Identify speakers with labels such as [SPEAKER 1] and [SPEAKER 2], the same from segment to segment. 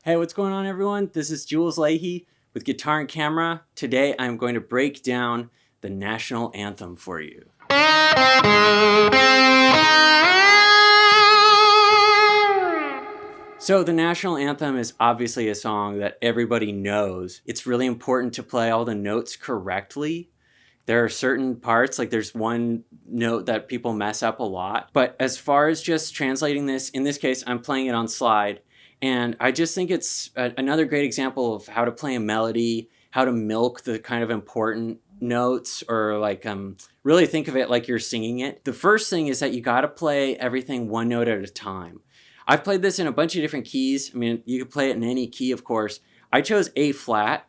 [SPEAKER 1] Hey, what's going on, everyone? This is Jules Leyhe with Guitar and Camera. Today I'm going to break down the National Anthem for you. So the National Anthem is obviously a song that everybody knows. It's really important to play all the notes correctly. There are certain parts, like there's one note that people mess up a lot. But as far as just translating this, in this case, I'm playing it on slide. And I just think it's another great example of how to play a melody, how to milk the kind of important notes, or like really think of it like you're singing it. The first thing is that you got to play everything one note at a time. I've played this in a bunch of different keys. I mean, you could play it in any key, of course. I chose A flat,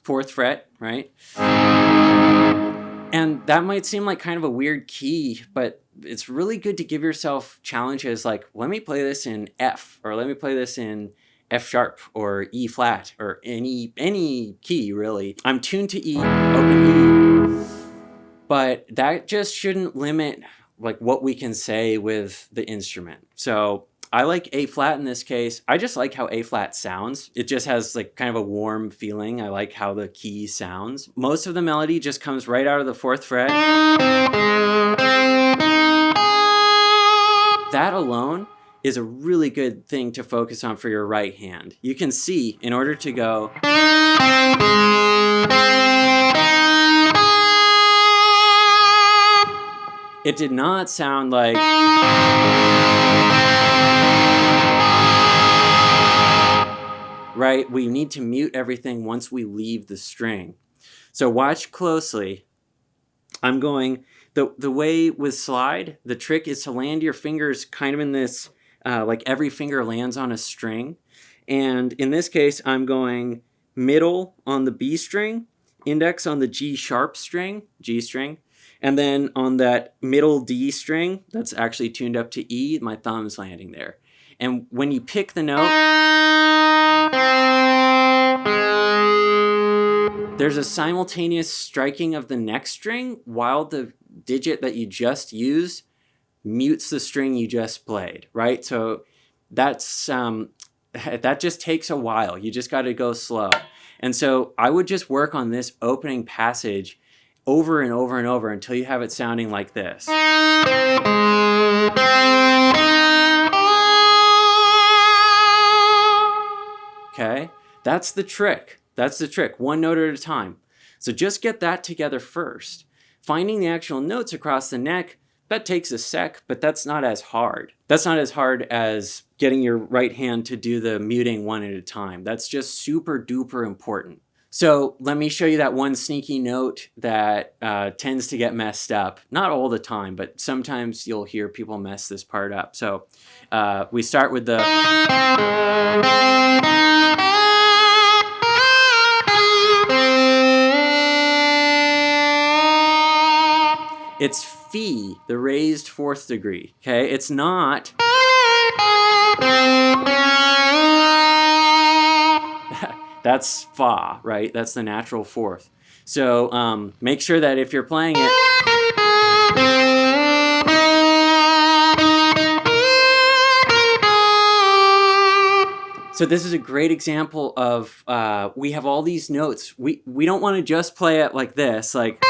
[SPEAKER 1] 4th fret, right? And that might seem like kind of a weird key, but it's really good to give yourself challenges like, let me play this in F, or let me play this in F sharp, or E flat, or any key, really. I'm tuned to E, open E, but that just shouldn't limit like what we can say with the instrument. So I like A flat in this case. I just like how A flat sounds. It just has like kind of a warm feeling. I like how the key sounds. Most of the melody just comes right out of the 4th fret. That alone is a really good thing to focus on for your right hand. You can see, in order to go, it did not sound like, right? We need to mute everything once we leave the string. So watch closely. I'm going, the way with slide, the trick is to land your fingers kind of in this, like every finger lands on a string. And in this case, I'm going middle on the B string, index on the G sharp string, G string, and then on that middle D string, that's actually tuned up to E, my thumb's landing there. And when you pick the note, there's a simultaneous striking of the next string while the digit that you just used mutes the string you just played, right? So that's that just takes a while. You just got to go slow. And so I would just work on this opening passage over and over and over until you have it sounding like this. Okay? That's the trick. That's the trick. One note at a time. So just get that together first. Finding the actual notes across the neck, that takes a sec, but that's not as hard. That's not as hard as getting your right hand to do the muting one at a time. That's just super duper important. So let me show you that one sneaky note that tends to get messed up. Not all the time, but sometimes you'll hear people mess this part up. So we start with the... It's Phi, the raised 4th degree, okay? It's not... That's Fa, right? That's the natural 4th. So make sure that if you're playing it... So this is a great example of, we have all these notes. We don't want to just play it like this, like...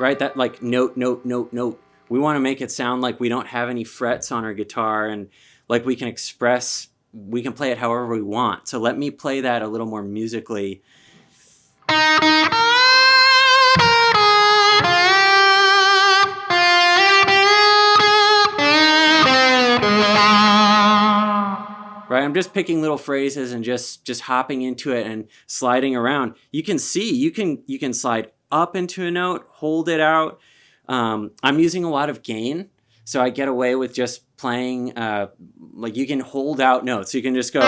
[SPEAKER 1] Right, that like note, note, note, note. We want to make it sound like we don't have any frets on our guitar, and like we can play it however we want. So let me play that a little more musically. Right, I'm just picking little phrases and just hopping into it and sliding around. You can see, you can slide up into a note, hold it out. I'm using a lot of gain, so I get away with just playing, like you can hold out notes. You can just go.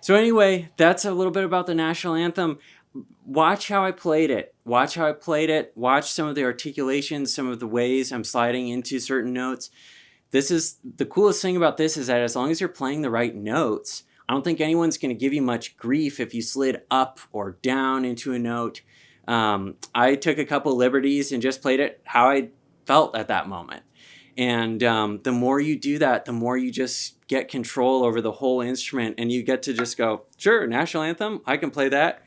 [SPEAKER 1] So anyway, that's a little bit about the national anthem. Watch how I played it. Watch how I played it. Watch some of the articulations, some of the ways I'm sliding into certain notes. This is the coolest thing about this, is that as long as you're playing the right notes, I don't think anyone's going to give you much grief if you slid up or down into a note. I took a couple liberties and just played it how I felt at that moment. And the more you do that, the more you just get control over the whole instrument, and you get to just go, sure, national anthem, I can play that.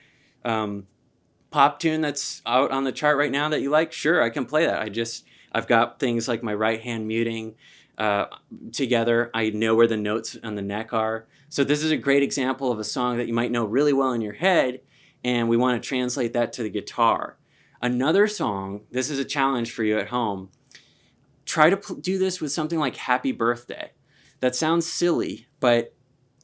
[SPEAKER 1] Pop tune that's out on the chart right now that you like, sure, I can play that. I've got things like my right hand muting together. I know where the notes on the neck are. So this is a great example of a song that you might know really well in your head, and we want to translate that to the guitar. Another song, this is a challenge for you at home. Try to do this with something like Happy Birthday. That sounds silly, but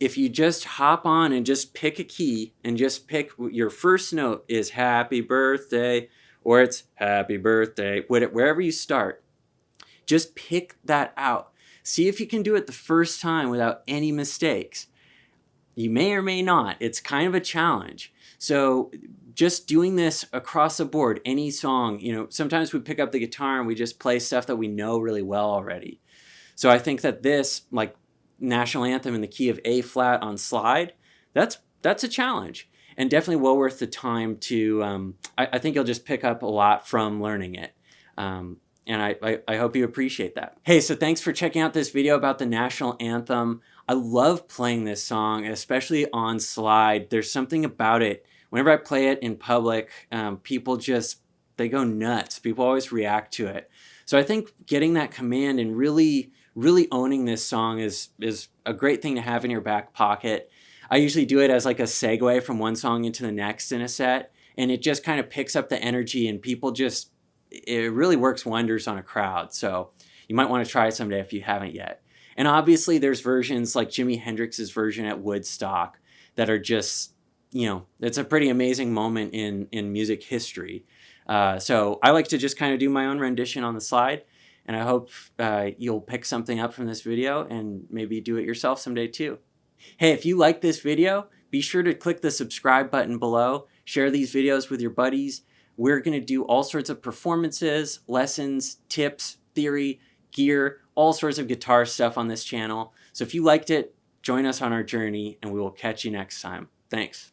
[SPEAKER 1] if you just hop on and just pick a key and just pick your first note is Happy Birthday, or it's Happy Birthday, wherever you start, just pick that out. See if you can do it the first time without any mistakes. You may or may not. It's kind of a challenge. So just doing this across the board, any song, sometimes we pick up the guitar and we just play stuff that we know really well already. So I think that this, like National Anthem in the key of A flat on slide, that's a challenge, and definitely well worth the time to, I think you'll just pick up a lot from learning it. And I hope you appreciate that. Hey, so thanks for checking out this video about the National Anthem. I love playing this song, especially on slide. There's something about it. Whenever I play it in public, people they go nuts. People always react to it. So I think getting that command and really owning this song is a great thing to have in your back pocket. I usually do it as like a segue from one song into the next in a set, and it just kind of picks up the energy, and it really works wonders on a crowd. So you might want to try it someday if you haven't yet. And obviously there's versions like Jimi Hendrix's version at Woodstock that are just, it's a pretty amazing moment in music history. So I like to just kind of do my own rendition on the slide, and I hope you'll pick something up from this video and maybe do it yourself someday too. Hey, if you like this video, be sure to click the subscribe button below. Share these videos with your buddies. We're going to do all sorts of performances, lessons, tips, theory, gear, all sorts of guitar stuff on this channel. So if you liked it, join us on our journey, and we will catch you next time. Thanks.